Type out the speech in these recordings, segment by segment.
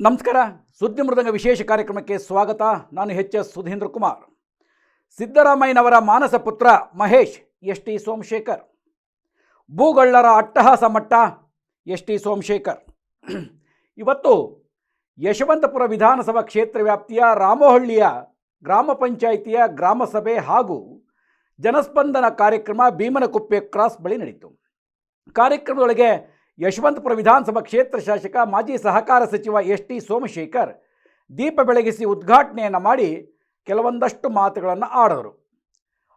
ನಮಸ್ಕಾರ. ಸುದ್ದಿ ಮೃದಂಗ ವಿಶೇಷ ಕಾರ್ಯಕ್ರಮಕ್ಕೆ ಸ್ವಾಗತ. ನಾನು ಎಚ್.ಎಸ್. ಸುಧೀಂದ್ರ ಕುಮಾರ್. ಸಿದ್ದರಾಮಯ್ಯನವರ ಮಾನಸ ಪುತ್ರ ಮಹೇಶ್ ಎಸ್.ಟಿ. ಸೋಮಶೇಖರ್. ಭೂಗಳ್ಳರ ಅಟ್ಟಹಾಸ ಮಟ್ಟ ಎಸ್.ಟಿ. ಸೋಮಶೇಖರ್. ಇವತ್ತು ಯಶವಂತಪುರ ವಿಧಾನಸಭಾ ಕ್ಷೇತ್ರ ವ್ಯಾಪ್ತಿಯ ರಾಮೋಹಳ್ಳಿಯ ಗ್ರಾಮ ಪಂಚಾಯಿತಿಯ ಗ್ರಾಮಸಭೆ ಹಾಗೂ ಜನಸ್ಪಂದನ ಕಾರ್ಯಕ್ರಮ ಭೀಮನಕುಪ್ಪೆ ಕ್ರಾಸ್ ಬಳಿ ನಡೆಯಿತು. ಕಾರ್ಯಕ್ರಮದೊಳಗೆ ಯಶವಂತಪುರ ವಿಧಾನಸಭಾ ಕ್ಷೇತ್ರ ಶಾಸಕ ಮಾಜಿ ಸಹಕಾರ ಸಚಿವ ಎಸ್.ಟಿ. ಸೋಮಶೇಖರ್ ದೀಪ ಬೆಳಗಿಸಿ ಉದ್ಘಾಟನೆಯನ್ನು ಮಾಡಿ ಕೆಲವೊಂದಷ್ಟು ಮಾತುಗಳನ್ನು ಆಡಿದರು.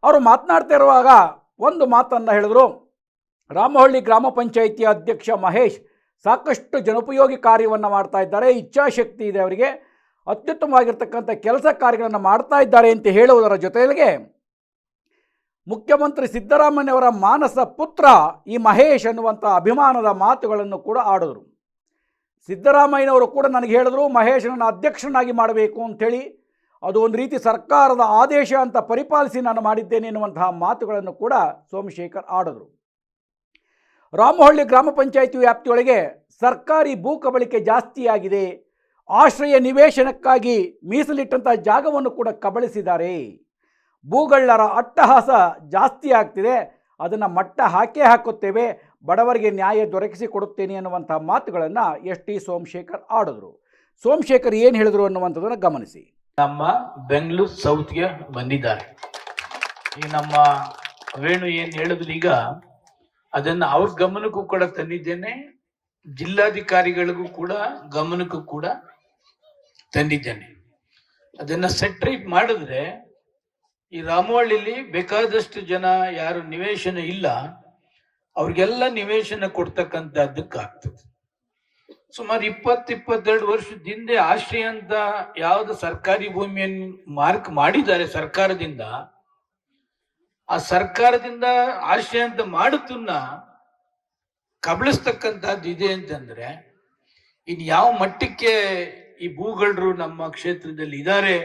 ಅವರು ಮಾತನಾಡ್ತಾ ಇರುವಾಗ ಒಂದು ಮಾತನ್ನು ಹೇಳಿದರು. ರಾಮೋಹಳ್ಳಿ ಗ್ರಾಮ ಪಂಚಾಯಿತಿಯ ಅಧ್ಯಕ್ಷ ಮಹೇಶ್ ಸಾಕಷ್ಟು ಜನೋಪಯೋಗಿ ಕಾರ್ಯವನ್ನು ಮಾಡ್ತಾ ಇದ್ದಾರೆ, ಇಚ್ಛಾಶಕ್ತಿ ಇದೆ ಅವರಿಗೆ, ಅತ್ಯುತ್ತಮವಾಗಿರ್ತಕ್ಕಂಥ ಕೆಲಸ ಕಾರ್ಯಗಳನ್ನು ಮಾಡ್ತಾ ಇದ್ದಾರೆ ಅಂತ ಹೇಳುವುದರ ಜೊತೆಗೆ ಮುಖ್ಯಮಂತ್ರಿ ಸಿದ್ದರಾಮಯ್ಯವರ ಮಾನಸ ಪುತ್ರ ಈ ಮಹೇಶ್ ಅನ್ನುವಂಥ ಅಭಿಮಾನದ ಮಾತುಗಳನ್ನು ಕೂಡ ಆಡಿದರು. ಸಿದ್ದರಾಮಯ್ಯನವರು ಕೂಡ ನನಗೆ ಹೇಳಿದ್ರು, ಮಹೇಶನನ್ನು ಅಧ್ಯಕ್ಷನಾಗಿ ಮಾಡಬೇಕು ಅಂಥೇಳಿ, ಅದು ಒಂದು ರೀತಿ ಸರ್ಕಾರದ ಆದೇಶ ಅಂತ ಪರಿಪಾಲಿಸಿ ನಾನು ಮಾಡಿದ್ದೇನೆ ಎನ್ನುವಂತಹ ಮಾತುಗಳನ್ನು ಕೂಡ ಸೋಮಶೇಖರ್ ಆಡಿದರು. ರಾಮೋಹಳ್ಳಿ ಗ್ರಾಮ ಪಂಚಾಯಿತಿ ವ್ಯಾಪ್ತಿಯೊಳಗೆ ಸರ್ಕಾರಿ ಭೂ ಕಬಳಿಕೆ ಜಾಸ್ತಿಯಾಗಿದೆ, ಆಶ್ರಯ ನಿವೇಶನಕ್ಕಾಗಿ ಮೀಸಲಿಟ್ಟಂಥ ಜಾಗವನ್ನು ಕೂಡ ಕಬಳಿಸಿದ್ದಾರೆ, ಭೂಗಳ್ಳರ ಅಟ್ಟಹಾಸ ಜಾಸ್ತಿ ಆಗ್ತಿದೆ, ಅದನ್ನು ಮಟ್ಟ ಹಾಕುತ್ತೇವೆ, ಬಡವರಿಗೆ ನ್ಯಾಯ ದೊರಕಿಸಿ ಕೊಡುತ್ತೇನೆ ಅನ್ನುವಂಥ ಮಾತುಗಳನ್ನು ಎಸ್.ಟಿ. ಸೋಮಶೇಖರ್ ಆಡಿದ್ರು. ಸೋಮಶೇಖರ್ ಏನು ಹೇಳಿದ್ರು ಅನ್ನುವಂಥದ್ದನ್ನು ಗಮನಿಸಿ. ನಮ್ಮ ಬೆಂಗಳೂರು ಸೌತ್ಗೆ ಬಂದಿದ್ದಾರೆ. ಈಗ ನಮ್ಮ ವೇಣು ಏನು ಹೇಳಿದ್ರು, ಈಗ ಅದನ್ನು ಅವ್ರ ಗಮನಕ್ಕೂ ಕೂಡ ತಂದಿದ್ದೇನೆ, ಜಿಲ್ಲಾಧಿಕಾರಿಗಳಿಗೂ ಕೂಡ ಗಮನಕ್ಕೂ ಕೂಡ ತಂದಿದ್ದೇನೆ. ಅದನ್ನ ಸೆಟ್ರೇಟ್ ಮಾಡಿದ್ರೆ ಈ ರಾಮೋಹಳ್ಳಿಲಿ ಬೇಕಾದಷ್ಟು ಜನ ಯಾರು ನಿವೇಶನ ಇಲ್ಲ ಅವ್ರಿಗೆಲ್ಲ ನಿವೇಶನ ಕೊಡ್ತಕ್ಕಂಥದ್ದಕ್ಕಾಗ್ತದೆ. ಸುಮಾರು 20-22 ವರ್ಷದ ಹಿಂದೆ ಆಶ್ರಯ ಅಂತ ಯಾವ್ದು ಸರ್ಕಾರಿ ಭೂಮಿಯನ್ನು ಮಾರ್ಕ್ ಮಾಡಿದ್ದಾರೆ ಸರ್ಕಾರದಿಂದ, ಆ ಸರ್ಕಾರದಿಂದ ಆಶ್ರಯ ಅಂತ ಮಾಡುತ್ತನ್ನ ಕಬಳಿಸ್ತಕ್ಕಂಥದ್ದು ಇದೆ ಅಂತಂದ್ರೆ ಇನ್ ಯಾವ ಮಟ್ಟಕ್ಕೆ ಈ ಭೂಗಳ್ಳರು ನಮ್ಮ ಕ್ಷೇತ್ರದಲ್ಲಿ ಇದ್ದಾರೆ.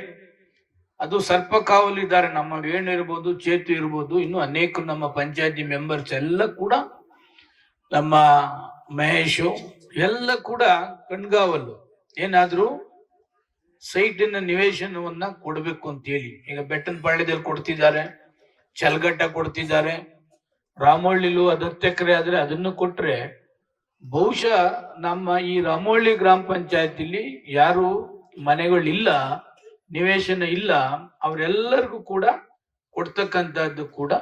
ಅದು ಸರ್ಪ ಕಾವಲು ಇದ್ದಾರೆ. ನಮ್ಮ ವೇಣು ಇರ್ಬೋದು, ಚೇತು ಇರ್ಬೋದು, ಇನ್ನು ಅನೇಕ ನಮ್ಮ ಪಂಚಾಯತಿ ಮೆಂಬರ್ಸ್ ಎಲ್ಲ ಕೂಡ, ನಮ್ಮ ಮಹೇಶು ಎಲ್ಲ ಕೂಡ ಕಣ್ಗಾವಲು. ಏನಾದ್ರೂ ಸೈಟಿನ ನಿವೇಶನವನ್ನ ಕೊಡ್ಬೇಕು ಅಂತ ಹೇಳಿ ಈಗ ಬೆಟ್ಟನಪಾಳ್ಯದಲ್ಲಿ ಕೊಡ್ತಿದ್ದಾರೆ, ಚಲ್ಗಟ್ಟ ಕೊಡ್ತಿದ್ದಾರೆ, ರಾಮೋಹಳ್ಳಿಲೂ 10 ಎಕರೆ ಆದ್ರೆ ಅದನ್ನು ಕೊಟ್ರೆ ಬಹುಶಃ ನಮ್ಮ ಈ ರಾಮೋಹಳ್ಳಿ ಗ್ರಾಮ ಪಂಚಾಯತಿಲಿ ಯಾರು ಮನೆಗಳಿಲ್ಲ, ನಿವೇಶನ ಇಲ್ಲ, ಅವರೆಲ್ಲರಿಗೂ ಕೂಡ ಕೊಡ್ತಕ್ಕಂಥದ್ದು ಕೂಡ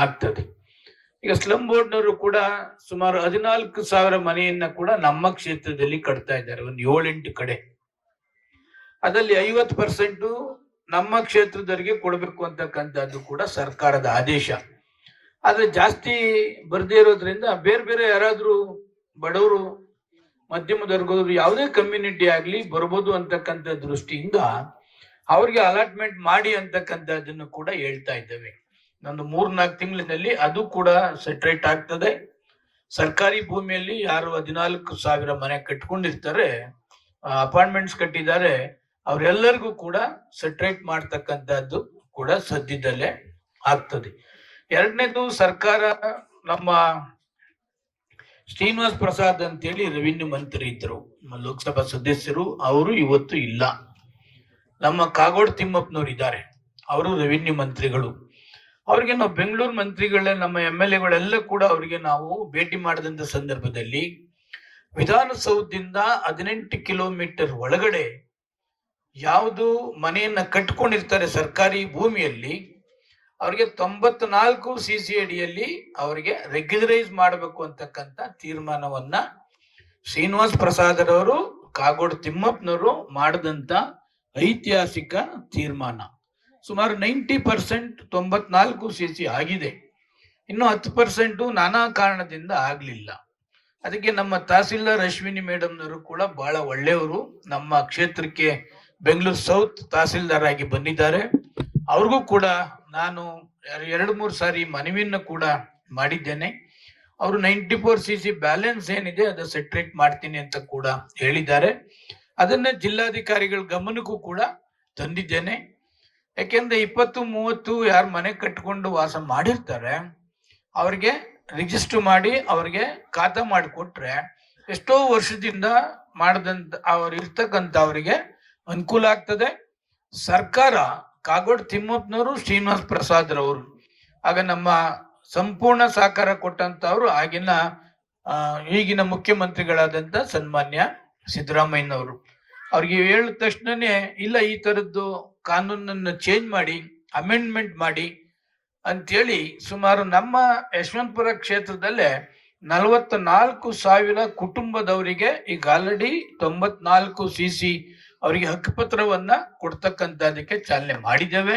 ಆಗ್ತದೆ. ಈಗ ಸ್ಲಮ್ ಬೋರ್ಡ್ನವರು ಕೂಡ ಸುಮಾರು 14,000 ಮನೆಯನ್ನ ಕೂಡ ನಮ್ಮ ಕ್ಷೇತ್ರದಲ್ಲಿ ಕಟ್ತಾ ಇದ್ದಾರೆ, ಒಂದು 7-8 ಕಡೆ. ಅದರಲ್ಲಿ 50% ನಮ್ಮ ಕ್ಷೇತ್ರದವರಿಗೆ ಕೊಡಬೇಕು ಅಂತಕ್ಕಂಥದ್ದು ಕೂಡ ಸರ್ಕಾರದ ಆದೇಶ. ಆದ್ರೆ ಜಾಸ್ತಿ ಬರ್ದೇ ಇರೋದ್ರಿಂದ ಬೇರೆ ಬೇರೆ ಯಾರಾದ್ರೂ ಬಡವರು, ಮಧ್ಯಮ ವರ್ಗದವರು, ಯಾವುದೇ ಕಮ್ಯುನಿಟಿ ಆಗ್ಲಿ ಬರ್ಬೋದು ಅಂತಕ್ಕಂಥ ದೃಷ್ಟಿಯಿಂದ ಅವ್ರಿಗೆ ಅಲಾಟ್ಮೆಂಟ್ ಮಾಡಿ ಅಂತಕ್ಕಂಥದ್ದನ್ನು ಕೂಡ ಹೇಳ್ತಾ ಇದ್ದೇವೆ. ಒಂದು 3-4 ತಿಂಗಳಿನಲ್ಲಿ ಅದು ಕೂಡ ಸೆಟ್ರೇಟ್ ಆಗ್ತದೆ. ಸರ್ಕಾರಿ ಭೂಮಿಯಲ್ಲಿ ಯಾರು 14,000 ಮನೆ ಕಟ್ಕೊಂಡಿರ್ತಾರೆ, ಅಪಾರ್ಟ್ಮೆಂಟ್ಸ್ ಕಟ್ಟಿದ್ದಾರೆ, ಅವರೆಲ್ಲರಿಗೂ ಕೂಡ ಸೆಟ್ರೇಟ್ ಮಾಡ್ತಕ್ಕಂಥದ್ದು ಕೂಡ ಸದ್ಯದಲ್ಲೇ ಆಗ್ತದೆ. ಎರಡನೇದು, ಸರ್ಕಾರ ನಮ್ಮ ಶ್ರೀನಿವಾಸ್ ಪ್ರಸಾದ್ ಅಂತೇಳಿ ರೆವಿನ್ಯೂ ಮಂತ್ರಿ ಇದ್ರು, ಲೋಕಸಭಾ ಸದಸ್ಯರು, ಅವರು ಇವತ್ತು ಇಲ್ಲ. ನಮ್ಮ ಕಾಗೋಡು ತಿಮ್ಮಪ್ಪನವ್ರು ಇದ್ದಾರೆ, ಅವರು ರೆವಿನ್ಯೂ ಮಂತ್ರಿಗಳು. ಅವ್ರಿಗೆ ನಾವು ಬೆಂಗಳೂರು ಮಂತ್ರಿಗಳೇ, ನಮ್ಮ MLA ಕೂಡ ಅವರಿಗೆ ನಾವು ಭೇಟಿ ಮಾಡಿದಂತ ಸಂದರ್ಭದಲ್ಲಿ ವಿಧಾನಸೌಧದಿಂದ 18 ಕಿಲೋಮೀಟರ್ ಒಳಗಡೆ ಯಾವುದು ಮನೆಯನ್ನ ಕಟ್ಕೊಂಡಿರ್ತಾರೆ ಸರ್ಕಾರಿ ಭೂಮಿಯಲ್ಲಿ, ಅವ್ರಿಗೆ 94 CC ಅಡಿಯಲ್ಲಿ ಅವರಿಗೆ ರೆಗ್ಯುಲರೈಸ್ ಮಾಡಬೇಕು ಅಂತಕ್ಕಂಥ ತೀರ್ಮಾನವನ್ನ ಶ್ರೀನಿವಾಸ್ ಪ್ರಸಾದರವರು, ಕಾಗೋಡು ತಿಮ್ಮಪ್ಪನವರು ಮಾಡಿದಂತ ಐತಿಹಾಸಿಕ ತೀರ್ಮಾನ. ಸುಮಾರು 90% 94 CC ಆಗಿದೆ, ಇನ್ನು 10% ನಾನಾ ಕಾರಣದಿಂದ ಆಗ್ಲಿಲ್ಲ. ಅದಕ್ಕೆ ನಮ್ಮ ತಹಸೀಲ್ದಾರ್ ಅಶ್ವಿನಿ ಮೇಡಮ್ನವರು ಕೂಡ ಬಹಳ ಒಳ್ಳೆಯವರು, ನಮ್ಮ ಕ್ಷೇತ್ರಕ್ಕೆ ಬೆಂಗಳೂರು ಸೌತ್ ತಹಸೀಲ್ದಾರ್ ಆಗಿ ಬಂದಿದ್ದಾರೆ. ಅವ್ರಿಗೂ ಕೂಡ ನಾನು 2-3 ಸಾರಿ ಮನವಿಯನ್ನು ಕೂಡ ಮಾಡಿದ್ದೇನೆ. ಅವರು 94 CC ಬ್ಯಾಲೆನ್ಸ್ ಏನಿದೆ ಅದು ಸೆಟ್ರೇಟ್ ಮಾಡ್ತೀನಿ ಅಂತ ಕೂಡ ಹೇಳಿದ್ದಾರೆ. ಅದನ್ನ ಜಿಲ್ಲಾಧಿಕಾರಿಗಳ ಗಮನಕ್ಕೂ ಕೂಡ ತಂದಿದ್ದೇನೆ. ಯಾಕೆಂದ್ರೆ 20-30 ಯಾರು ಮನೆ ಕಟ್ಕೊಂಡು ವಾಸ ಮಾಡಿರ್ತಾರೆ ಅವ್ರಿಗೆ ರಿಜಿಸ್ಟರ್ ಮಾಡಿ ಅವ್ರಿಗೆ ಖಾತಾ ಮಾಡಿಕೊಟ್ರೆ ಎಷ್ಟೋ ವರ್ಷದಿಂದ ಮಾಡದಂತ ಅವ್ರು ಇರ್ತಕ್ಕಂಥ ಅವರಿಗೆ ಅನುಕೂಲ ಆಗ್ತದೆ. ಸರ್ಕಾರ ಕಾಗೋಡು ತಿಮ್ಮಪ್ಪನವರು, ಶ್ರೀನಿವಾಸ್ ಪ್ರಸಾದ್ ರವರು, ಆಗ ನಮ್ಮ ಸಂಪೂರ್ಣ ಸಹಕಾರ ಕೊಟ್ಟಂತವ್ರು ಆಗಿನ ಈಗಿನ ಮುಖ್ಯಮಂತ್ರಿಗಳಾದಂತ ಸನ್ಮಾನ್ಯ ಸಿದ್ದರಾಮಯ್ಯನವರು. ಅವ್ರಿಗೆ ಹೇಳಿದ ತಕ್ಷಣನೇ ಇಲ್ಲ ಈ ತರದ್ದು ಕಾನೂನನ್ನು ಚೇಂಜ್ ಮಾಡಿ, ಅಮೆಂಡ್ಮೆಂಟ್ ಮಾಡಿ ಅಂತೇಳಿ ಸುಮಾರು ನಮ್ಮ ಯಶವಂತಪುರ ಕ್ಷೇತ್ರದಲ್ಲೇ 44,000 ಕುಟುಂಬದವರಿಗೆ ಈಗ ಆಲ್ರೆಡಿ 94 CC ಅವರಿಗೆ ಹಕ್ಕುಪತ್ರವನ್ನ ಕೊಡ್ತಕ್ಕಂಥದಕ್ಕೆ ಚಾಲನೆ ಮಾಡಿದ್ದೇವೆ.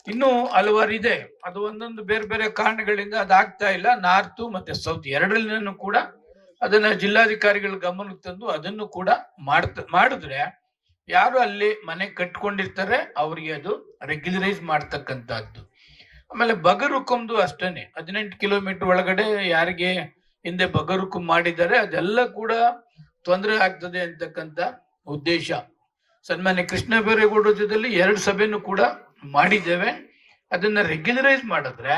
ಇನ್ನು ಹಲವಾರು ಇದೆ, ಅದು ಒಂದೊಂದು ಬೇರೆ ಬೇರೆ ಕಾರಣಗಳಿಂದ ಅದಾಗ್ತಾ ಇಲ್ಲ. ನಾರ್ತ್ ಮತ್ತೆ ಸೌತ್ ಎರಡರಲ್ಲೂ ಕೂಡ ಅದನ್ನ ಜಿಲ್ಲಾಧಿಕಾರಿಗಳ ಗಮನಕ್ಕೆ ತಂದು ಅದನ್ನು ಕೂಡ ಮಾಡಿದ್ರೆ ಯಾರು ಅಲ್ಲಿ ಮನೆ ಕಟ್ಕೊಂಡಿರ್ತಾರೆ ಅವರಿಗೆ ಅದು ರೆಗ್ಯುಲರೈಸ್ ಮಾಡ್ತಕ್ಕಂಥದ್ದು. ಆಮೇಲೆ ಬಗರುಕುಂದು ಅಷ್ಟೇನೆ 18 ಕಿಲೋಮೀಟರ್ ಒಳಗಡೆ ಯಾರಿಗೆ ಹಿಂದೆ ಬಗರುಕುಂ ಮಾಡಿದ್ದಾರೆ ಅದೆಲ್ಲ ಕೂಡ ತೊಂದರೆ ಆಗ್ತದೆ ಅಂತಕ್ಕಂಥ ಉದ್ದೇಶ. ಸನ್ಮಾನ್ಯ ಕೃಷ್ಣ ಬೈರೇಗೌಡರ ಜೊತೆಲಿ 2 ಸಭೆನೂ ಕೂಡ ಮಾಡಿದ್ದೇವೆ. ಅದನ್ನ ರೆಗ್ಯುಲರೈಸ್ ಮಾಡಿದ್ರೆ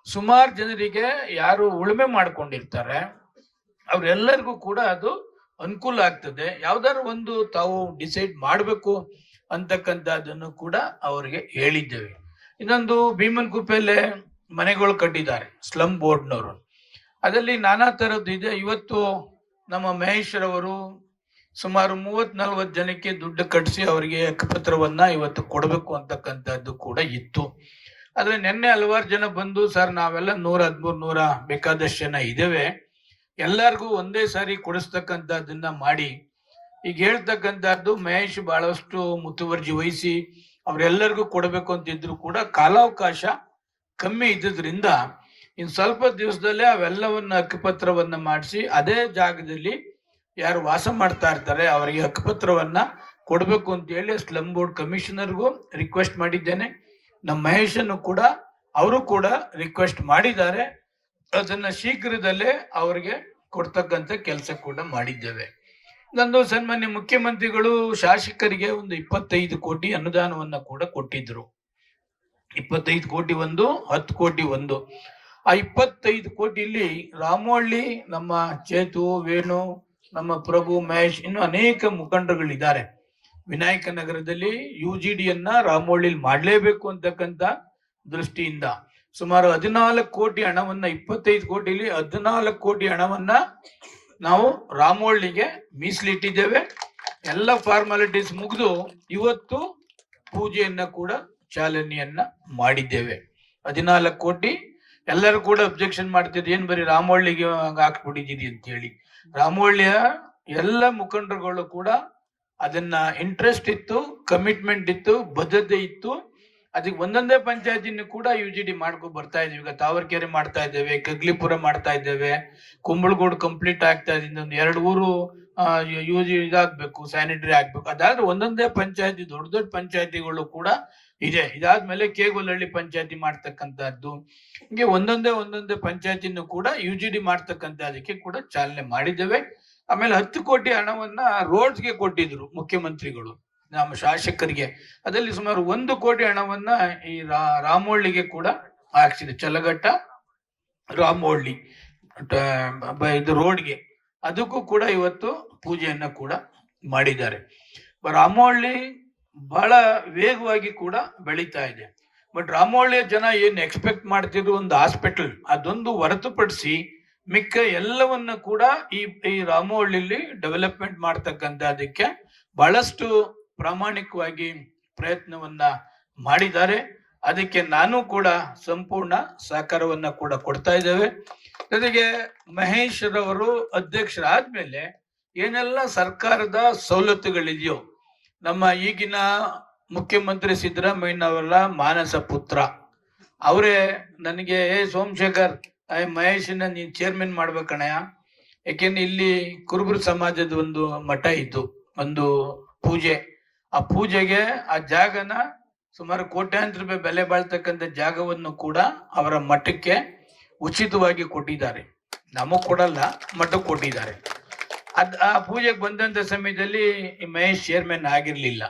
ಸುಮಾರು ಜನರಿಗೆ ಯಾರು ಉಳುಮೆ ಮಾಡ್ಕೊಂಡಿರ್ತಾರೆ ಅವ್ರೆಲ್ಲರಿಗೂ ಕೂಡ ಅದು ಅನುಕೂಲ ಆಗ್ತದೆ. ಯಾವ್ದಾದ್ರು ಒಂದು ತಾವು ಡಿಸೈಡ್ ಮಾಡಬೇಕು ಅಂತಕ್ಕಂಥದ್ದನ್ನು ಕೂಡ ಅವರಿಗೆ ಹೇಳಿದ್ದೇವೆ. ಇನ್ನೊಂದು ಭೀಮನ್ ಕುಪ್ಪೆಲೆ ಮನೆಗಳು ಕಟ್ಟಿದ್ದಾರೆ ಸ್ಲಮ್ ಬೋರ್ಡ್ನವರು, ಅದರಲ್ಲಿ ನಾನಾ ತರದ್ದು ಇದೆ. ಇವತ್ತು ನಮ್ಮ ಮಹೇಶ್ ರವರು ಸುಮಾರು 30-40 ಜನಕ್ಕೆ ದುಡ್ಡು ಕಟ್ಟಿಸಿ ಅವರಿಗೆ ಹಕ್ಕುಪತ್ರವನ್ನ ಇವತ್ತು ಕೊಡಬೇಕು ಅಂತಕ್ಕಂಥದ್ದು ಕೂಡ ಇತ್ತು. ಆದ್ರೆ ನಿನ್ನೆ ಹಲವಾರು ಜನ ಬಂದು ಸರ್ ನಾವೆಲ್ಲ 113 ಬೇಕಾದಷ್ಟು ಜನ ಇದ್ದೇವೆ, ಎಲ್ಲರಿಗೂ ಒಂದೇ ಸಾರಿ ಕೊಡಿಸ್ತಕ್ಕಂಥದ್ದನ್ನ ಮಾಡಿ ಈಗ ಹೇಳ್ತಕ್ಕಂಥದ್ದು ಮಹೇಶ್ ಬಹಳಷ್ಟು ಮುತುವರ್ಜಿ ವಹಿಸಿ ಅವ್ರೆಲ್ಲರಿಗೂ ಕೊಡಬೇಕು ಅಂತಿದ್ರು ಕೂಡ ಕಾಲಾವಕಾಶ ಕಮ್ಮಿ ಇದ್ದಿದ್ರಿಂದ ಇನ್ ಸ್ವಲ್ಪ ದಿವಸದಲ್ಲೇ ಅವೆಲ್ಲವನ್ನ ಹಕ್ಕುಪತ್ರವನ್ನ ಮಾಡಿಸಿ ಅದೇ ಜಾಗದಲ್ಲಿ ಯಾರು ವಾಸ ಮಾಡ್ತಾ ಇರ್ತಾರೆ ಅವರಿಗೆ ಹಕ್ಕುಪತ್ರವನ್ನ ಕೊಡಬೇಕು ಅಂತ ಹೇಳಿ ಸ್ಲಮ್ ಬೋರ್ಡ್ ಕಮಿಷನರ್ಗೂ ರಿಕ್ವೆಸ್ಟ್ ಮಾಡಿದ್ದೇನೆ. ನಮ್ಮ ಮಹೇಶನ್ನು ಕೂಡ ಅವರು ಕೂಡ ರಿಕ್ವೆಸ್ಟ್ ಮಾಡಿದ್ದಾರೆ. ಅದನ್ನ ಶೀಘ್ರದಲ್ಲೇ ಅವರಿಗೆ ಕೊಡ್ತಕ್ಕಂಥ ಕೆಲಸ ಕೂಡ ಮಾಡಿದ್ದೇವೆ. ನಂದು ಸನ್ಮಾನ್ಯ ಮುಖ್ಯಮಂತ್ರಿಗಳು ಶಾಸಕರಿಗೆ ಒಂದು 25 ಕೋಟಿ ಅನುದಾನವನ್ನ ಕೂಡ ಕೊಟ್ಟಿದ್ರು. 25 ಕೋಟಿ ಒಂದು, 10 ಕೋಟಿ ಒಂದು. ಆ 25 ಕೋಟಿಲಿ ರಾಮೋಳ್ಳಿ ನಮ್ಮ ಚೇತು, ವೇಣು, ನಮ್ಮ ಪ್ರಭು, ಮಹೇಶ್ ಇನ್ನು ಅನೇಕ ಮುಖಂಡರುಗಳಿದ್ದಾರೆ. ವಿನಾಯಕ ನಗರದಲ್ಲಿ UGDಯನ್ನ ರಾಮೋಳ್ಳಿಲಿ ಮಾಡಲೇಬೇಕು ಅಂತಕ್ಕಂಥ ದೃಷ್ಟಿಯಿಂದ ಸುಮಾರು 14 ಕೋಟಿ ಹಣವನ್ನ 25 ಕೋಟಿಲಿ 14 ಕೋಟಿ ಹಣವನ್ನ ನಾವು ರಾಮೋಳ್ಳಿಗೆ ಮೀಸಲಿಟ್ಟಿದ್ದೇವೆ. ಎಲ್ಲ ಫಾರ್ಮಾಲಿಟೀಸ್ ಮುಗಿದು ಇವತ್ತು ಪೂಜೆಯನ್ನ ಕೂಡ ಚಾಲನೆಯನ್ನ ಮಾಡಿದ್ದೇವೆ. 14 ಕೋಟಿ. ಎಲ್ಲರೂ ಕೂಡ ಅಬ್ಜೆಕ್ಷನ್ ಮಾಡ್ತಿದ್ರು, ಏನ್ ಬರೀ ರಾಮೋಳ್ಳಿಗೆ ಹಾಕ್ಬಿಟ್ಟಿದ್ದೀರಿ ಅಂತ ಹೇಳಿ. ರಾಮೋಳ್ಳಿಯ ಎಲ್ಲ ಮುಖಂಡರುಗಳು ಕೂಡ ಅದನ್ನ ಇಂಟ್ರೆಸ್ಟ್ ಇತ್ತು, ಕಮಿಟ್ಮೆಂಟ್ ಇತ್ತು, ಬದ್ಧತೆ ಇತ್ತು. ಅದಕ್ಕೆ ಒಂದೊಂದೇ ಪಂಚಾಯತಿನ ಕೂಡ UGD ಮಾಡ್ಕೊಂಡು ಬರ್ತಾ ಇದೀವಿ. ಈಗ ತಾವರ್ಕೆರೆ ಮಾಡ್ತಾ ಇದ್ದೇವೆ, ಕಗ್ಲಿಪುರ ಮಾಡ್ತಾ ಇದ್ದೇವೆ, ಕುಂಬಳಗೋಡು ಕಂಪ್ಲೀಟ್ ಆಗ್ತಾ ಇದೆ. ಇನ್ನೊಂದು 2 ಊರು ಇದಾಗ್ಬೇಕು, ಸ್ಯಾನಿಟರಿ ಆಗ್ಬೇಕು. ಅದಾದ್ರೆ ಒಂದೊಂದೇ ಪಂಚಾಯತಿ, ದೊಡ್ಡ ದೊಡ್ಡ ಪಂಚಾಯತಿಗಳು ಕೂಡ ಇದೆ. ಇದಾದ್ಮೇಲೆ ಕೇಗುಲಹಳ್ಳಿ ಪಂಚಾಯತಿ ಮಾಡ್ತಕ್ಕಂಥದ್ದು, ಹಿಂಗೆ ಒಂದೊಂದೇ ಪಂಚಾಯತಿನೂ ಕೂಡ UGD ಮಾಡ್ತಕ್ಕಂಥದಕ್ಕೆ ಕೂಡ ಚಾಲನೆ ಮಾಡಿದ್ದೇವೆ. ಆಮೇಲೆ 10 ಕೋಟಿ ಹಣವನ್ನ ರೋಡ್ಸ್ಗೆ ಕೊಟ್ಟಿದ್ರು ಮುಖ್ಯಮಂತ್ರಿಗಳು ನಮ್ಮ ಶಾಸಕರಿಗೆ. ಅದರಲ್ಲಿ ಸುಮಾರು 1 ಕೋಟಿ ಹಣವನ್ನ ಈ ರಾಮೋಳ್ಳಿಗೆ ಕೂಡ ಹಾಕ್ಸಿದೆ. ಚಲಘಟ್ಟ ರಾಮೋಳ್ಳಿ ಇದು ರೋಡ್ಗೆ, ಅದಕ್ಕೂ ಕೂಡ ಇವತ್ತು ಪೂಜೆಯನ್ನ ಕೂಡ ಮಾಡಿದ್ದಾರೆ. ರಾಮೋಳ್ಳಿ ಬಹಳ ವೇಗವಾಗಿ ಕೂಡ ಬೆಳೀತಾ ಇದೆ. ಬಟ್ ರಾಮೋಳ್ಳಿಯ ಜನ ಏನ್ ಎಕ್ಸ್ಪೆಕ್ಟ್ ಮಾಡ್ತಿದ್ರು ಒಂದು ಹಾಸ್ಪಿಟಲ್, ಅದೊಂದು ಹೊರತುಪಡಿಸಿ ಮಿಕ್ಕ ಎಲ್ಲವನ್ನ ಕೂಡ ಈ ರಾಮೋಳ್ಳಿಲಿ ಡೆವಲಪ್ಮೆಂಟ್ ಮಾಡ್ತಕ್ಕಂಥದಕ್ಕೆ ಬಹಳಷ್ಟು ಪ್ರಾಮಾಣಿಕವಾಗಿ ಪ್ರಯತ್ನವನ್ನ ಮಾಡಿದ್ದಾರೆ. ಅದಕ್ಕೆ ನಾನು ಕೂಡ ಸಂಪೂರ್ಣ ಸಹಕಾರವನ್ನ ಕೂಡ ಕೊಡ್ತಾ ಇದ್ದೇವೆ. ಜೊತೆಗೆ ಮಹೇಶ್ ರವರು ಅಧ್ಯಕ್ಷರಾದ್ಮೇಲೆ ಏನೆಲ್ಲ ಸರ್ಕಾರದ ಸವಲತ್ತುಗಳಿದೆಯೋ, ನಮ್ಮ ಈಗಿನ ಮುಖ್ಯಮಂತ್ರಿ ಸಿದ್ದರಾಮಯ್ಯನವರ ಮಾನಸ ಪುತ್ರ ಅವರೇ ನನಗೆ ಸೋಮಶೇಖರ್ ಮಹೇಶನ ನೀನ್ ಚೇರ್ಮನ್ ಮಾಡ್ಬೇಕಣಯ್ಯ, ಯಾಕೆಂದ್ರೆ ಇಲ್ಲಿ ಕುರುಬರ ಸಮಾಜದ ಒಂದು ಮಠ ಇತ್ತು, ಒಂದು ಪೂಜೆ. ಆ ಪೂಜೆಗೆ ಆ ಜಾಗನ ಸುಮಾರು ಕೋಟ್ಯಾಂತರ ರೂಪಾಯಿ ಬೆಲೆ ಬಾಳ್ತಕ್ಕಂಥ ಜಾಗವನ್ನು ಕೂಡ ಅವರ ಮಠಕ್ಕೆ ಉಚಿತವಾಗಿ ಕೊಟ್ಟಿದ್ದಾರೆ. ನಮಗ್ ಕೊಡಲ್ಲ, ಮಠಕ್ಕೆ ಕೊಟ್ಟಿದ್ದಾರೆ. ಆ ಪೂಜೆಗೆ ಬಂದಂತ ಸಮಯದಲ್ಲಿ ಮಹೇಶ್ ಚೇರ್ಮನ್ ಆಗಿರ್ಲಿಲ್ಲ.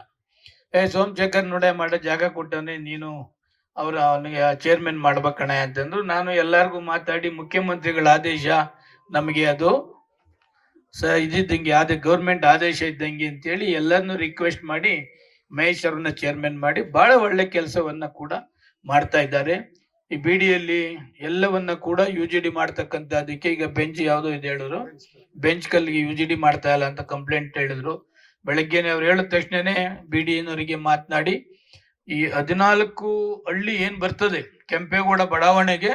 ಸೋಮಶೇಖರ್ ನೋಡ ಮಾಡೋ ಜಾಗ ಕೊಟ್ಟವನೇ, ನೀನು ಅವನಿಗೆ ಚೇರ್ಮನ್ ಮಾಡ್ಬೇಕಣ ಅಂತಂದ್ರು. ನಾನು ಎಲ್ಲಾರ್ಗು ಮಾತಾಡಿ ಮುಖ್ಯಮಂತ್ರಿಗಳ ಆದೇಶ, ನಮಗೆ ಅದು ಇದ್ದಂಗೆ ಯಾವುದೇ ಗೌರ್ಮೆಂಟ್ ಆದೇಶ ಇದ್ದಂಗೆ ಅಂತೇಳಿ ಎಲ್ಲರನ್ನು ರಿಕ್ವೆಸ್ಟ್ ಮಾಡಿ ಮಹೇಶ್ ಅವ್ರನ್ನ ಚೇರ್ಮನ್ ಮಾಡಿ ಬಹಳ ಒಳ್ಳೆ ಕೆಲಸವನ್ನ ಕೂಡ ಮಾಡ್ತಾ ಇದ್ದಾರೆ. ಈ ಬಿಡಿಯಲ್ಲಿ ಎಲ್ಲವನ್ನ ಕೂಡ UGD ಮಾಡ್ತಕ್ಕಂಥದಕ್ಕೆ ಈಗ ಬೆಂಚ್ ಯಾವುದೋ ಇದೆ ಹೇಳಿದ್ರು, ಬೆಂಚ್ ಕಲ್ಲಿಗೆ UGD ಮಾಡ್ತಾ ಇಲ್ಲ ಅಂತ ಕಂಪ್ಲೇಂಟ್ ಹೇಳಿದ್ರು. ಬೆಳಗ್ಗೆನೆ ಅವ್ರು ಹೇಳಿದ ತಕ್ಷಣನೇ BDನವರಿಗೆ ಮಾತನಾಡಿ ಈ 14 ಹಳ್ಳಿ ಏನ್ ಬರ್ತದೆ ಕೆಂಪೇಗೌಡ ಬಡಾವಣೆಗೆ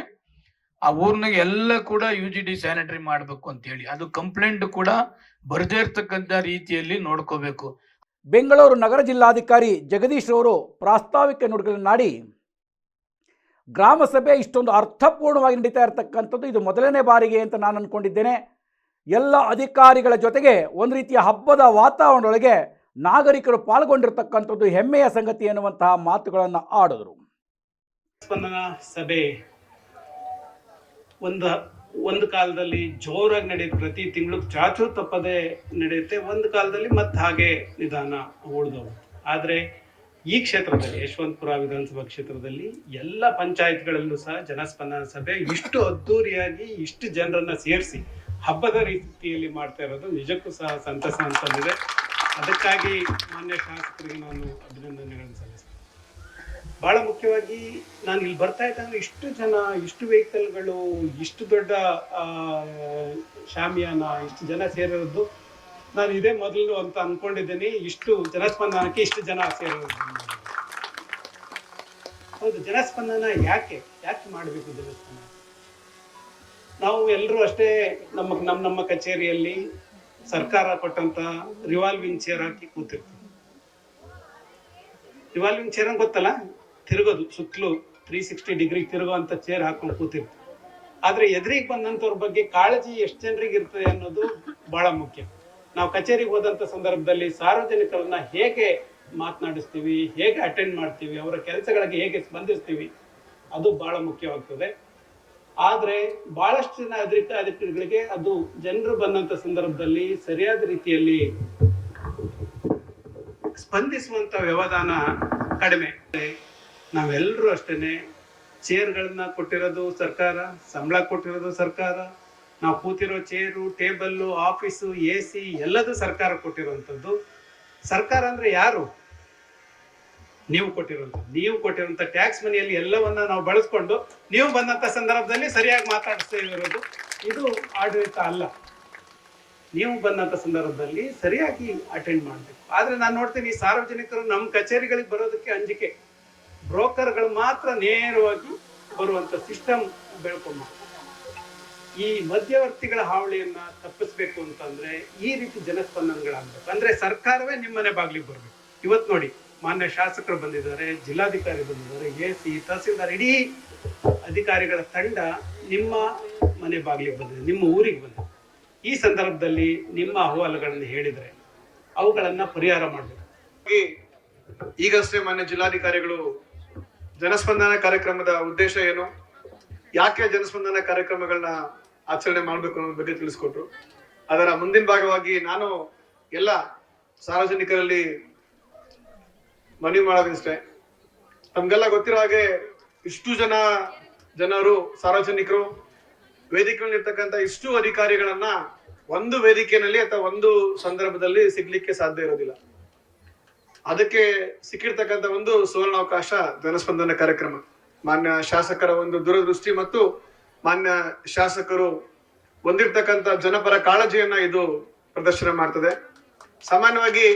ಆ ಊರ್ನಾಗ ಎಲ್ಲ ಕೂಡ UGD ಸ್ಯಾನಿಟರಿ ಮಾಡ್ಬೇಕು ಅಂತ ಹೇಳಿ ಅದು ಕಂಪ್ಲೇಂಟ್ ಕೂಡ ಬರ್ದೇ ಇರ್ತಕ್ಕಂಥ ರೀತಿಯಲ್ಲಿ ನೋಡ್ಕೋಬೇಕು. ಬೆಂಗಳೂರು ನಗರ ಜಿಲ್ಲಾಧಿಕಾರಿ ಜಗದೀಶ್ ರವರು ಪ್ರಾಸ್ತಾವಿಕ ನುಡಿಗಳನ್ನಾಡಿ ಗ್ರಾಮ ಸಭೆ ಇಷ್ಟೊಂದು ಅರ್ಥಪೂರ್ಣವಾಗಿ ನಡೀತಾ ಇರತಕ್ಕಂಥದ್ದು ಇದು ಮೊದಲನೇ ಬಾರಿಗೆ ಅಂತ ನಾನು ಅಂದ್ಕೊಂಡಿದ್ದೇನೆ. ಎಲ್ಲ ಅಧಿಕಾರಿಗಳ ಜೊತೆಗೆ ಒಂದು ರೀತಿಯ ಹಬ್ಬದ ವಾತಾವರಣದೊಳಗೆ ನಾಗರಿಕರು ಪಾಲ್ಗೊಂಡಿರ್ತಕ್ಕಂಥದ್ದು ಹೆಮ್ಮೆಯ ಸಂಗತಿ ಎನ್ನುವಂತಹ ಮಾತುಗಳನ್ನು ಆಡಿದರು. ಸ್ಪಂದನ ಸಭೆ ಒಂದು ಕಾಲದಲ್ಲಿ ಜೋರಾಗಿ ನಡೆಯುತ್ತೆ, ಪ್ರತಿ ತಿಂಗಳು ಚಾಚು ತಪ್ಪದೆ ನಡೆಯುತ್ತೆ. ಒಂದು ಕಾಲದಲ್ಲಿ ಮತ್ತೆ ಹಾಗೆ ನಿಧಾನ ಉಳಿದವು. ಆದರೆ ಈ ಕ್ಷೇತ್ರದಲ್ಲಿ ಯಶವಂತಪುರ ವಿಧಾನಸಭಾ ಕ್ಷೇತ್ರದಲ್ಲಿ ಎಲ್ಲ ಪಂಚಾಯತ್ಗಳಲ್ಲೂ ಸಹ ಜನಸ್ಪಂದನ ಸಭೆ ಇಷ್ಟು ಅದ್ದೂರಿಯಾಗಿ ಇಷ್ಟು ಜನರನ್ನ ಸೇರಿಸಿ ಹಬ್ಬದ ರೀತಿಯಲ್ಲಿ ಮಾಡ್ತಾ ಇರೋದು ನಿಜಕ್ಕೂ ಸಹ ಸಂತಸ ಅಂತಂದಿದೆ. ಅದಕ್ಕಾಗಿ ಮಾನ್ಯ ಶಾಸಕರಿಗೆ ನಾನು ಅಭಿನಂದನೆಗಳನ್ನು ಸಲ್ಲಿಸ್ತೇನೆ. ಬಹಳ ಮುಖ್ಯವಾಗಿ ನಾನು ಇಲ್ಲಿ ಬರ್ತಾ ಇದ್ದಂದ್ರೆ ಇಷ್ಟು ಜನ, ಇಷ್ಟು ವೆಹಿಕಲ್ಗಳು, ಇಷ್ಟು ದೊಡ್ಡ ಶಾಮಿಯಾನ, ಇಷ್ಟು ಜನ ಸೇರಿರೋದು ನಾನು ಇದೇ ಮೊದಲು ಅಂತ ಅನ್ಕೊಂಡಿದ್ದೀನಿ. ಇಷ್ಟು ಜನಸ್ಪಂದನಕ್ಕೆ ಇಷ್ಟು ಜನ ಸೇರಿರೋದು ಹೌದು. ಜನಸ್ಪಂದನ ಯಾಕೆ ಮಾಡಬೇಕು? ಜನಸ್ಪಂದನ ನಾವು ಎಲ್ಲರೂ ಅಷ್ಟೇ ನಮ್ಮ ಕಚೇರಿಯಲ್ಲಿ ಸರ್ಕಾರ ಕೊಟ್ಟಂತ ರಿವಾಲ್ವಿಂಗ್ ಚೇರ್ ಹಾಕಿ ಕೂತಿರ್ತೀವಿ. ರಿವಾಲ್ವಿಂಗ್ ಚೇರ್ ಅಂತ ಗೊತ್ತಲ್ಲ, ತಿರುಗೋದು, ಸುತ್ತಲೂ 360 ಡಿಗ್ರಿ ತಿರುಗುವಂತ ಚೇರ್ ಹಾಕೊಂಡು ಕೂತಿರ್ತೀವಿ. ಆದ್ರೆ ಎದುರಿಗೆ ಬಂದಂತವ್ರ ಬಗ್ಗೆ ಕಾಳಜಿ ಎಷ್ಟು ಜನರಿಗೆ ಇರ್ತದೆ ಅನ್ನೋದು ಬಹಳ ಮುಖ್ಯ. ನಾವು ಕಚೇರಿಗೆ ಹೋದಂತ ಸಂದರ್ಭದಲ್ಲಿ ಸಾರ್ವಜನಿಕರನ್ನ ಹೇಗೆ ಮಾತನಾಡಿಸ್ತೀವಿ, ಹೇಗೆ ಅಟೆಂಡ್ ಮಾಡ್ತೀವಿ, ಅವರ ಕೆಲಸಗಳಿಗೆ ಹೇಗೆ ಸ್ಪಂದಿಸ್ತೀವಿ, ಅದು ಬಹಳ ಮುಖ್ಯವಾಗ್ತದೆ. ಆದ್ರೆ ಬಹಳಷ್ಟು ಜನ ಅಧಿಕಾರಿಗಳಿಗೆ ಅದು ಜನರು ಬಂದಂತ ಸಂದರ್ಭದಲ್ಲಿ ಸರಿಯಾದ ರೀತಿಯಲ್ಲಿ ಸ್ಪಂದಿಸುವಂತ ವ್ಯವಧಾನ ಕಡಿಮೆ. ನಾವೆಲ್ಲರೂ ಅಷ್ಟೇನೆ ಚೇರ್ಗಳನ್ನ ಕೊಟ್ಟಿರೋದು ಸರ್ಕಾರ, ಸಂಬಳ ಕೊಟ್ಟಿರೋದು ಸರ್ಕಾರ, ನಾವು ಕೂತಿರೋ ಚೇರು, ಟೇಬಲ್ಲು, ಆಫೀಸು, AC ಎಲ್ಲದೂ ಸರ್ಕಾರ ಕೊಟ್ಟಿರುವಂಥದ್ದು. ಸರ್ಕಾರ ಅಂದ್ರೆ ಯಾರು? ನೀವು ಕೊಟ್ಟಿರುವಂತ ಟ್ಯಾಕ್ಸ್ ಮನಿಯಲ್ಲಿ ಎಲ್ಲವನ್ನ ನಾವು ಬಳಸ್ಕೊಂಡು ನೀವು ಬಂದಂತ ಸಂದರ್ಭದಲ್ಲಿ ಸರಿಯಾಗಿ ಮಾತಾಡಿಸ್ತಾ ಇರೋದು ಇದು ಆಡಳಿತ ಅಲ್ಲ. ನೀವು ಬಂದಂತ ಸಂದರ್ಭದಲ್ಲಿ ಸರಿಯಾಗಿ ಅಟೆಂಡ್ ಮಾಡ್ಬೇಕು. ಆದ್ರೆ ನಾನು ನೋಡ್ತೀನಿ ಸಾರ್ವಜನಿಕರು ನಮ್ಮ ಕಚೇರಿಗಳಿಗೆ ಬರೋದಕ್ಕೆ ಅಂಜಿಕೆ, ಬ್ರೋಕರ್ಗಳು ಮಾತ್ರ ನೇರವಾಗಿ ಬರುವಂತ ಸಿಸ್ಟಮ್ ಬೆಳ್ಕೊಂಡು ಈ ಮಧ್ಯವರ್ತಿಗಳ ಹಾವಳಿಯನ್ನ ತಪ್ಪಿಸ್ಬೇಕು ಅಂತಂದ್ರೆ ಈ ರೀತಿ ಜನಸ್ಪಂದನಗಳಾಗ್ಬೇಕು. ಅಂದ್ರೆ ಸರ್ಕಾರವೇ ನಿಮ್ಮನೆ ಬಾಗ್ಲಿಗೆ ಬರ್ಬೇಕು. ಇವತ್ತು ನೋಡಿ, ಮಾನ್ಯ ಶಾಸಕರು ಬಂದಿದ್ದಾರೆ, ಜಿಲ್ಲಾಧಿಕಾರಿ ಬಂದಿದ್ದಾರೆ, AC, ತಹಸೀಲ್ದಾರ್, ಇಡೀ ಅಧಿಕಾರಿಗಳ ತಂಡ ನಿಮ್ಮ ಮನೆ ಬಾಗ್ಲಿಗೆ ಬಂದಿದೆ, ನಿಮ್ಮ ಊರಿಗೆ ಬಂದಿದೆ. ಈ ಸಂದರ್ಭದಲ್ಲಿ ನಿಮ್ಮ ಅಹವಾಲುಗಳನ್ನು ಹೇಳಿದ್ರೆ ಅವುಗಳನ್ನ ಪರಿಹಾರ ಮಾಡಬೇಕು. ಈಗಷ್ಟೇ ಮಾನ್ಯ ಜಿಲ್ಲಾಧಿಕಾರಿಗಳು ಜನಸ್ಪಂದನ ಕಾರ್ಯಕ್ರಮದ ಉದ್ದೇಶ ಏನು, ಯಾಕೆ ಜನಸ್ಪಂದನ ಕಾರ್ಯಕ್ರಮಗಳನ್ನ ಆಚರಣೆ ಮಾಡ್ಬೇಕು ಅನ್ನೋದ್ರ ಬಗ್ಗೆ ತಿಳಿಸ್ಕೊಟ್ರು. ಅದರ ಮುಂದಿನ ಭಾಗವಾಗಿ ನಾನು ಎಲ್ಲ ಸಾರ್ವಜನಿಕರಲ್ಲಿ ಮನವಿ ಮಾಡೋದಿಷ್ಟೇ, ನಮ್ಗೆಲ್ಲ ಗೊತ್ತಿರೋ ಹಾಗೆ ಇಷ್ಟು ಜನರು ಸಾರ್ವಜನಿಕರು ವೇದಿಕೆಯಲ್ಲಿರ್ತಕ್ಕಂಥ ಇಷ್ಟು ಅಧಿಕಾರಿಗಳನ್ನ ಒಂದು ವೇದಿಕೆಯಲ್ಲಿ ಅಥವಾ ಒಂದು ಸಂದರ್ಭದಲ್ಲಿ ಸಿಗ್ಲಿಕ್ಕೆ ಸಾಧ್ಯ ಇರೋದಿಲ್ಲ. ಅದಕ್ಕೆ ಸಿಕ್ಕಿರ್ತಕ್ಕಂಥ ಒಂದು ಸುವರ್ಣಾವಕಾಶ ಜನಸ್ಪಂದನ ಕಾರ್ಯಕ್ರಮ. ಮಾನ್ಯ ಶಾಸಕರ ಒಂದು ದೂರದೃಷ್ಟಿ ಮತ್ತು ಮಾನ್ಯ ಶಾಸಕರು ಹೊಂದಿರ್ತಕ್ಕಂಥ ಜನಪರ ಕಾಳಜಿಯನ್ನ ಇದು ಪ್ರದರ್ಶನ ಮಾಡ್ತದೆ. ಸಾಮಾನ್ಯವಾಗಿ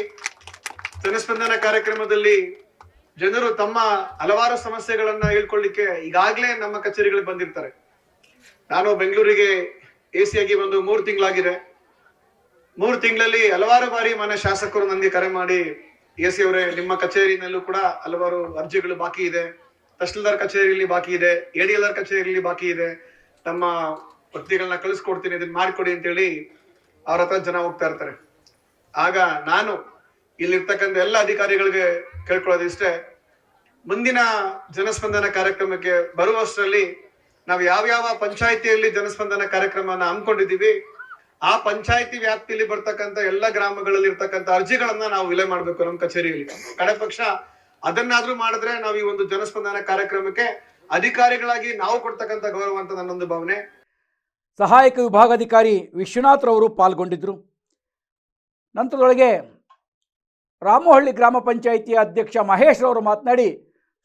ಜನಸ್ಪಂದನ ಕಾರ್ಯಕ್ರಮದಲ್ಲಿ ಜನರು ತಮ್ಮ ಹಲವಾರು ಸಮಸ್ಯೆಗಳನ್ನ ಹೇಳ್ಕೊಳ್ಳಿಕ್ಕೆ ಈಗಾಗಲೇ ನಮ್ಮ ಕಚೇರಿಗಳಿಗೆ ಬಂದಿರ್ತಾರೆ. ನಾನು ಬೆಂಗಳೂರಿಗೆ AC ಆಗಿ ಬಂದು 3 ತಿಂಗಳಾಗಿದೆ. 3 ತಿಂಗಳಲ್ಲಿ ಹಲವಾರು ಬಾರಿ ಮಾನ್ಯ ಶಾಸಕರು ನನಗೆ ಕರೆ ಮಾಡಿ, AC ಅವರೇ, ನಿಮ್ಮ ಕಚೇರಿನಲ್ಲೂ ಕೂಡ ಹಲವಾರು ಅರ್ಜಿಗಳು ಬಾಕಿ ಇದೆ, ತಹಶೀಲ್ದಾರ್ ಕಚೇರಿಯಲ್ಲಿ ಬಾಕಿ ಇದೆ, ADLR ಕಚೇರಿಯಲ್ಲಿ ಬಾಕಿ ಇದೆ, ನಮ್ಮ ವೃತ್ತಿಗಳನ್ನ ಕಳಿಸ್ಕೊಡ್ತೀನಿ, ಇದನ್ನ ಮಾಡಿಕೊಡಿ ಅಂತೇಳಿ ಅವ್ರ ಹತ್ರ ಜನ ಹೋಗ್ತಾ ಇರ್ತಾರೆ. ಆಗ ನಾನು ಇಲ್ಲಿರ್ತಕ್ಕಂಥ ಎಲ್ಲ ಅಧಿಕಾರಿಗಳಿಗೆ ಕೇಳ್ಕೊಳ್ಳೋದಿಷ್ಟೇ, ಮುಂದಿನ ಜನಸ್ಪಂದನ ಕಾರ್ಯಕ್ರಮಕ್ಕೆ ಬರುವಷ್ಟರಲ್ಲಿ ನಾವು ಯಾವ್ಯಾವ ಪಂಚಾಯಿತಿಯಲ್ಲಿ ಜನಸ್ಪಂದನ ಕಾರ್ಯಕ್ರಮನ ಹಮ್ಮಿಕೊಂಡಿದ್ದೀವಿ ಆ ಪಂಚಾಯಿತಿ ವ್ಯಾಪ್ತಿಯಲ್ಲಿ ಬರ್ತಕ್ಕಂಥ ಎಲ್ಲ ಗ್ರಾಮಗಳಲ್ಲಿ ಇರ್ತಕ್ಕಂಥ ಅರ್ಜಿಗಳನ್ನ ನಾವು ವಿಲೆ ಮಾಡ್ಬೇಕು ನಮ್ಮ ಕಚೇರಿಯಲ್ಲಿ. ಕಡೆ ಪಕ್ಷ ಅದನ್ನಾದ್ರೂ ಮಾಡಿದ್ರೆ ನಾವು ಈ ಒಂದು ಜನಸ್ಪಂದನ ಕಾರ್ಯಕ್ರಮಕ್ಕೆ ಅಧಿಕಾರಿಗಳಾಗಿ ನಾವು ಕೊಡ್ತಕ್ಕಂಥ ಗೌರವ ಅಂತ ನನ್ನೊಂದು ಭಾವನೆ. ಸಹಾಯಕ ವಿಭಾಗಾಧಿಕಾರಿ ವಿಶ್ವನಾಥ್ ರವರು ಪಾಲ್ಗೊಂಡಿದ್ದರು. ನಂತರದೊಳಗೆ ರಾಮೋಹಳ್ಳಿ ಗ್ರಾಮ ಪಂಚಾಯಿತಿಯ ಅಧ್ಯಕ್ಷ ಮಹೇಶ್ ರವರು ಮಾತನಾಡಿ,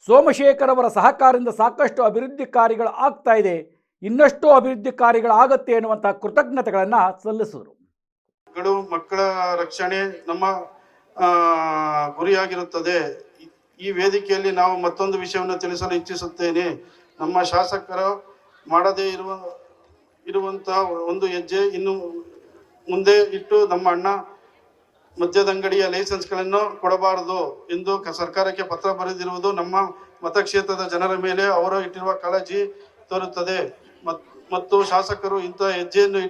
ಸೋಮಶೇಖರ್ ಅವರ ಸಹಕಾರದಿಂದ ಸಾಕಷ್ಟು ಅಭಿವೃದ್ಧಿ ಕಾರ್ಯಗಳು ಆಗ್ತಾ ಇದೆ, ಇನ್ನಷ್ಟು ಅಭಿವೃದ್ಧಿ ಕಾರ್ಯಗಳಾಗತ್ತೆ ಎನ್ನುವಂಥ ಕೃತಜ್ಞತೆಗಳನ್ನು ಸಲ್ಲಿಸಿದರು. ಮಕ್ಕಳ ರಕ್ಷಣೆ ನಮ್ಮ ಗುರಿಯಾಗಿರುತ್ತದೆ. ಈ ವೇದಿಕೆಯಲ್ಲಿ ನಾವು ಮತ್ತೊಂದು ವಿಷಯವನ್ನು ತಿಳಿಸಲು ಇಚ್ಛಿಸುತ್ತೇನೆ. ನಮ್ಮ ಶಾಸಕರು ಮಾಡದೇ ಇರುವಂಥ ಒಂದು ಹೆಜ್ಜೆ ಇನ್ನು ಮುಂದೆ ಇಟ್ಟು ನಮ್ಮ ಅಣ್ಣ ಮದ್ಯದಂಗಡಿಯ ಲೈಸೆನ್ಸ್ಗಳನ್ನು ಕೊಡಬಾರದು ಎಂದು ಸರ್ಕಾರಕ್ಕೆ ಪತ್ರ ಬರೆದಿರುವುದು ನಮ್ಮ ಮತಕ್ಷೇತ್ರದ ಜನರ ಮೇಲೆ ಅವರು ಇಟ್ಟಿರುವ ಕಾಳಜಿ ತೋರುತ್ತದೆ. ಮತ್ತು ಶಾಸಕರು ಇಂಥ ಹೆಜ್ಜೆಯನ್ನು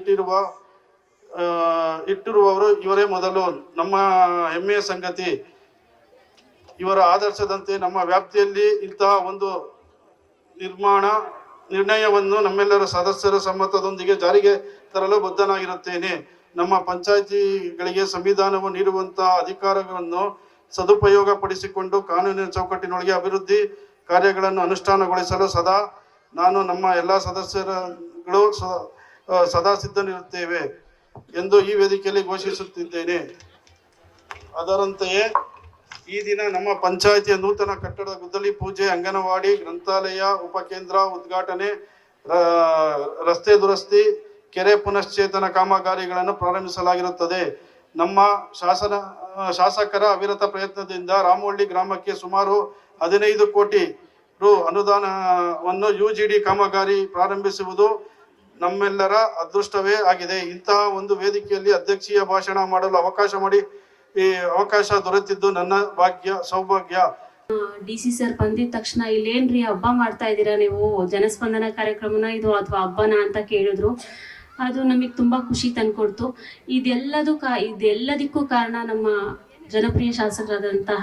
ಇಟ್ಟಿರುವವರು ಇವರೇ ಮೊದಲು. ನಮ್ಮ ಹೆಮ್ಮೆಯ ಸಂಗತಿ. ಇವರ ಆದರ್ಶದಂತೆ ನಮ್ಮ ವ್ಯಾಪ್ತಿಯಲ್ಲಿ ಇಂತಹ ಒಂದು ನಿರ್ಣಯವನ್ನು ನಮ್ಮೆಲ್ಲರ ಸದಸ್ಯರ ಸಮ್ಮತದೊಂದಿಗೆ ಜಾರಿಗೆ ತರಲು ಬದ್ಧನಾಗಿರುತ್ತೇನೆ. ನಮ್ಮ ಪಂಚಾಯಿತಿಗಳಿಗೆ ಸಂವಿಧಾನವು ನೀಡುವಂತಹ ಅಧಿಕಾರಗಳನ್ನು ಸದುಪಯೋಗ ಪಡಿಸಿಕೊಂಡು ಕಾನೂನಿನ ಚೌಕಟ್ಟಿನೊಳಗೆ ಅಭಿವೃದ್ಧಿ ಕಾರ್ಯಗಳನ್ನು ಅನುಷ್ಠಾನಗೊಳಿಸಲು ನಾನು ನಮ್ಮ ಎಲ್ಲ ಸದಸ್ಯರುಗಳು ಸದಾ ಸಿದ್ಧನಿರುತ್ತೇವೆ ಎಂದು ಈ ವೇದಿಕೆಯಲ್ಲಿ ಘೋಷಿಸುತ್ತಿದ್ದೇನೆ. ಅದರಂತೆಯೇ ಈ ದಿನ ನಮ್ಮ ಪಂಚಾಯಿತಿಯ ನೂತನ ಕಟ್ಟಡದ ಗುದ್ದಲಿ ಪೂಜೆ, ಅಂಗನವಾಡಿ, ಗ್ರಂಥಾಲಯ, ಉಪಕೇಂದ್ರ ಉದ್ಘಾಟನೆ, ರಸ್ತೆ ದುರಸ್ತಿ, ಕೆರೆ ಪುನಶ್ಚೇತನ ಕಾಮಗಾರಿಗಳನ್ನು ಪ್ರಾರಂಭಿಸಲಾಗಿರುತ್ತದೆ. ನಮ್ಮ ಶಾಸಕರ ಅವಿರತ ಪ್ರಯತ್ನದಿಂದ ರಾಮೋಹಳ್ಳಿ ಗ್ರಾಮಕ್ಕೆ ಸುಮಾರು 15 ಕೋಟಿ ರು ಅನುದಾನವನ್ನು ಯುಜಿಡಿ ಕಾಮಗಾರಿ ಪ್ರಾರಂಭಿಸುವುದು ನಮ್ಮೆಲ್ಲರ ಅದೃಷ್ಟವೇ ಆಗಿದೆ. ಇಂತಹ ಒಂದು ವೇದಿಕೆಯಲ್ಲಿ ಅಧ್ಯಕ್ಷೀಯ ಭಾಷಣ ಮಾಡಲು ಅವಕಾಶ ದೊರೆತಿದ್ದು ನನ್ನ ಸೌಭಾಗ್ಯ. DC ಸರ್ ಬಂದಿದ ತಕ್ಷಣ ಇಲ್ಲೇನ್ರಿ ಹಬ್ಬ ಮಾಡ್ತಾ ಇದ್ದೀರಾ ನೀವು, ಜನಸ್ಪಂದನ ಕಾರ್ಯಕ್ರಮನ ಇದು ಅಥವಾ ಹಬ್ಬನ ಅಂತ ಕೇಳಿದ್ರು. ಅದು ನಮಗೆ ತುಂಬಾ ಖುಷಿ ತಂದ್ಕೊಡ್ತು. ಇದೆಲ್ಲದಕ್ಕೂ ಕಾರಣ ನಮ್ಮ ಜನಪ್ರಿಯ ಶಾಸಕರಾದಂತಹ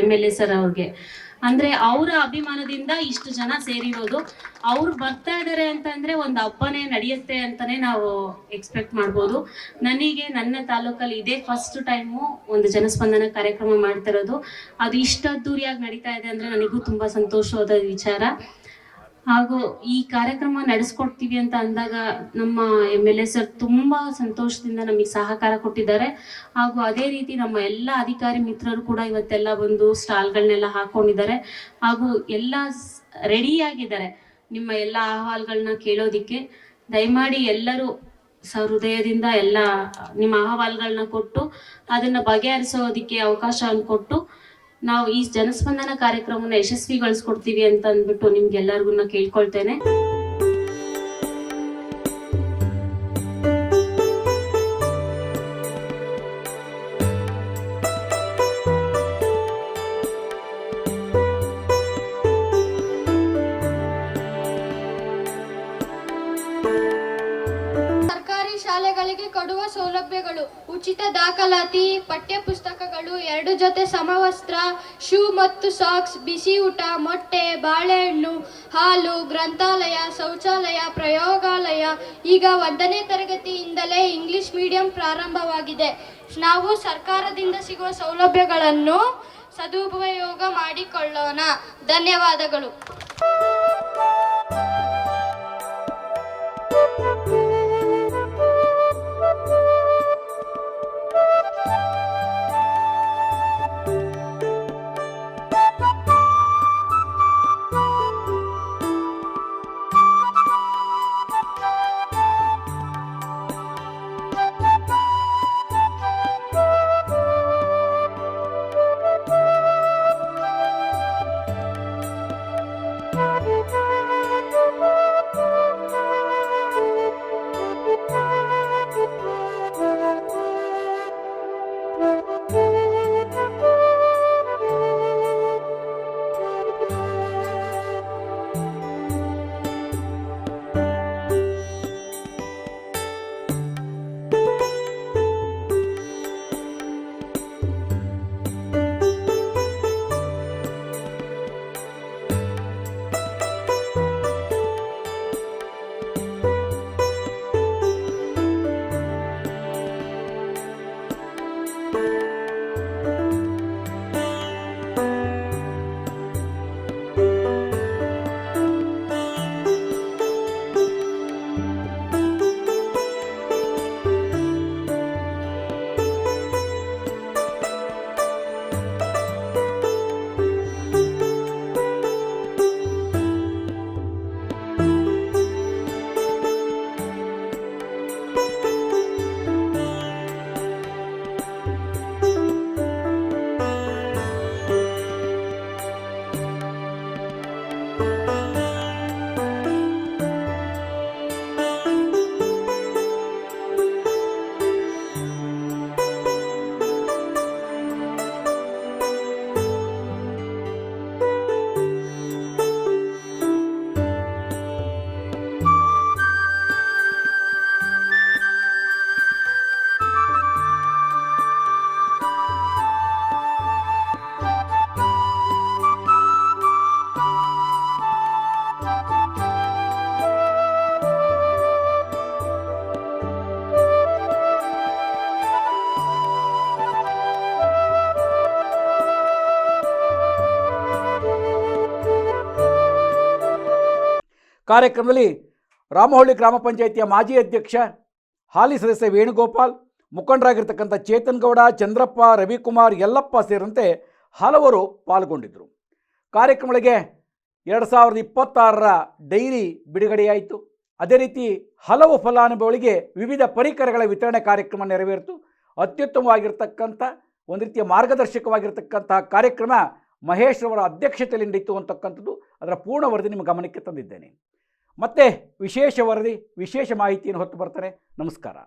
MLA ಸರ್ ಅವ್ರಿಗೆ. ಅಂದ್ರೆ ಅವರ ಅಭಿಮಾನದಿಂದ ಇಷ್ಟು ಜನ ಸೇರಿರೋದು. ಅವ್ರು ಬರ್ತಾ ಇದಾರೆ ಅಂತಂದ್ರೆ ಒಂದು ಹಬ್ಬನೇ ನಡೆಯುತ್ತೆ ಅಂತಾನೆ ನಾವು ಎಕ್ಸ್ಪೆಕ್ಟ್ ಮಾಡ್ಬೋದು. ನನ್ನ ತಾಲೂಕಲ್ಲಿ ಇದೇ ಫಸ್ಟ್ ಟೈಮು ಒಂದು ಜನಸ್ಪಂದನ ಕಾರ್ಯಕ್ರಮ ಮಾಡ್ತಿರೋದು. ಅದು ಇಷ್ಟು ಅದ್ದೂರಿಯಾಗಿ ನಡೀತಾ ಇದೆ ಅಂದ್ರೆ ನನಗೂ ತುಂಬಾ ಸಂತೋಷವಾದ ವಿಚಾರ. ಹಾಗೂ ಈ ಕಾರ್ಯಕ್ರಮ ನಡೆಸ್ಕೊಡ್ತೀವಿ ಅಂತ ಅಂದಾಗ ನಮ್ಮ MLA ಸರ್ ತುಂಬಾ ಸಂತೋಷದಿಂದ ನಮಗೆ ಸಹಕಾರ ಕೊಟ್ಟಿದ್ದಾರೆ. ಹಾಗೂ ಅದೇ ರೀತಿ ನಮ್ಮ ಎಲ್ಲ ಅಧಿಕಾರಿ ಮಿತ್ರರು ಕೂಡ ಇವತ್ತೆಲ್ಲ ಬಂದು ಸ್ಟಾಲ್ಗಳನ್ನೆಲ್ಲ ಹಾಕೊಂಡಿದ್ದಾರೆ ಹಾಗೂ ಎಲ್ಲ ರೆಡಿಯಾಗಿದ್ದಾರೆ ನಿಮ್ಮ ಎಲ್ಲ ಅಹವಾಲುಗಳನ್ನ ಕೇಳೋದಿಕ್ಕೆ. ದಯಮಾಡಿ ಎಲ್ಲರೂ ಹೃದಯದಿಂದ ಎಲ್ಲ ನಿಮ್ಮ ಅಹವಾಲುಗಳನ್ನ ಕೊಟ್ಟು ಅದನ್ನ ಬಗೆಹರಿಸೋದಿಕ್ಕೆ ಅವಕಾಶವನ್ನು ಕೊಟ್ಟು ನಾವು ಈ ಜನಸ್ಪಂದನ ಕಾರ್ಯಕ್ರಮನ ಯಶಸ್ವಿಗೊಳಿಸ್ಕೊಡ್ತೀವಿ ಅಂತ ಅಂದ್ಬಿಟ್ಟು ನಿಮ್ಗೆಲ್ಲರಿಗೂ ಕೇಳ್ಕೊಳ್ತೇನೆ. ಶಾಲೆಗಳಿಗೆ ಕೊಡುವ ಸೌಲಭ್ಯಗಳು: ಉಚಿತ ದಾಖಲಾತಿ, ಪಠ್ಯ ಪುಸ್ತಕಗಳು, 2 ಜೊತೆ ಸಮವಸ್ತ್ರ, ಶೂ ಮತ್ತು ಸಾಕ್ಸ್, ಬಿಸಿ ಊಟ, ಮೊಟ್ಟೆ, ಬಾಳೆಹಣ್ಣು, ಹಾಲು, ಗ್ರಂಥಾಲಯ, ಶೌಚಾಲಯ, ಪ್ರಯೋಗಾಲಯ. ಈಗ 1ನೇ ತರಗತಿಯಿಂದಲೇ ಇಂಗ್ಲಿಷ್ ಮೀಡಿಯಂ ಪ್ರಾರಂಭವಾಗಿದೆ. ನಾವು ಸರ್ಕಾರದಿಂದ ಸಿಗುವ ಸೌಲಭ್ಯಗಳನ್ನು ಸದುಪಯೋಗ ಮಾಡಿಕೊಳ್ಳೋಣ. ಧನ್ಯವಾದಗಳು. ಕಾರ್ಯಕ್ರಮದಲ್ಲಿ ರಾಮಹಳ್ಳಿ ಗ್ರಾಮ ಪಂಚಾಯಿತಿಯ ಮಾಜಿ ಅಧ್ಯಕ್ಷ ಹಾಲಿ ಸದಸ್ಯ ವೇಣುಗೋಪಾಲ್, ಮುಖಂಡರಾಗಿರ್ತಕ್ಕಂಥ ಚೇತನ್ ಗೌಡ, ಚಂದ್ರಪ್ಪ, ರವಿಕುಮಾರ್, ಯಲ್ಲಪ್ಪ ಸೇರಿದಂತೆ ಹಲವರು ಪಾಲ್ಗೊಂಡಿದ್ದರು. ಕಾರ್ಯಕ್ರಮಗಳಿಗೆ 2026ರ ಡೈರಿ ಬಿಡುಗಡೆಯಾಯಿತು. ಅದೇ ರೀತಿ ಹಲವು ಫಲಾನುಭವಿಗಳಿಗೆ ವಿವಿಧ ಪರಿಕರಗಳ ವಿತರಣೆ ಕಾರ್ಯಕ್ರಮ ನೆರವೇರಿತು. ಅತ್ಯುತ್ತಮವಾಗಿರ್ತಕ್ಕಂಥ ಒಂದು ರೀತಿಯ ಮಾರ್ಗದರ್ಶಕವಾಗಿರ್ತಕ್ಕಂತಹ ಕಾರ್ಯಕ್ರಮ ಮಹೇಶ್ ಅವರ ಅಧ್ಯಕ್ಷತೆಯಲ್ಲಿ ನಡೀತು ಅಂತಕ್ಕಂಥದ್ದು ಅದರ ಪೂರ್ಣ ವರದಿ ನಿಮ್ಮ ಗಮನಕ್ಕೆ ತಂದಿದ್ದೇನೆ. ಮತ್ತೆ ವಿಶೇಷ ವರದಿ, ವಿಶೇಷ ಮಾಹಿತಿಯನ್ನು ಹೊತ್ತು ಬರ್ತಾರೆ. ನಮಸ್ಕಾರ.